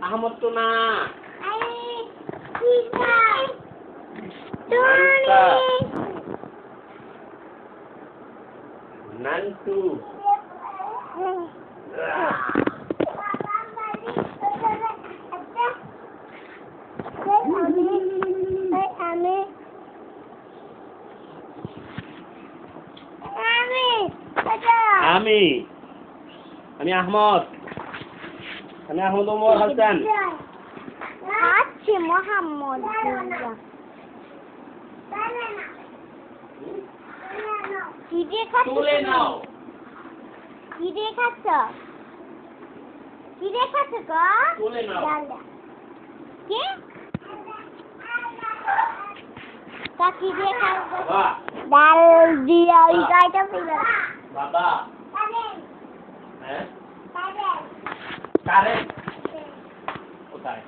আহমদ তো না। নান্টু। আমি আহমদ। আমি আহমদ ওমর হাসান। আচ্ছা মোহাম্মদ কি দিয়ে খাচ্ছ? তুলে নাও। কি দিয়ে খাচ্ছ? কি দিয়ে খাচ্ছ গো? তুলে নাও। কি? তা কি দিয়ে খাচ্ছ? বাবা। ডাল দিয়ে ওই গাইটা ফেলে। বাবা। হ্যাঁ? কারেন্ট। কোথায়?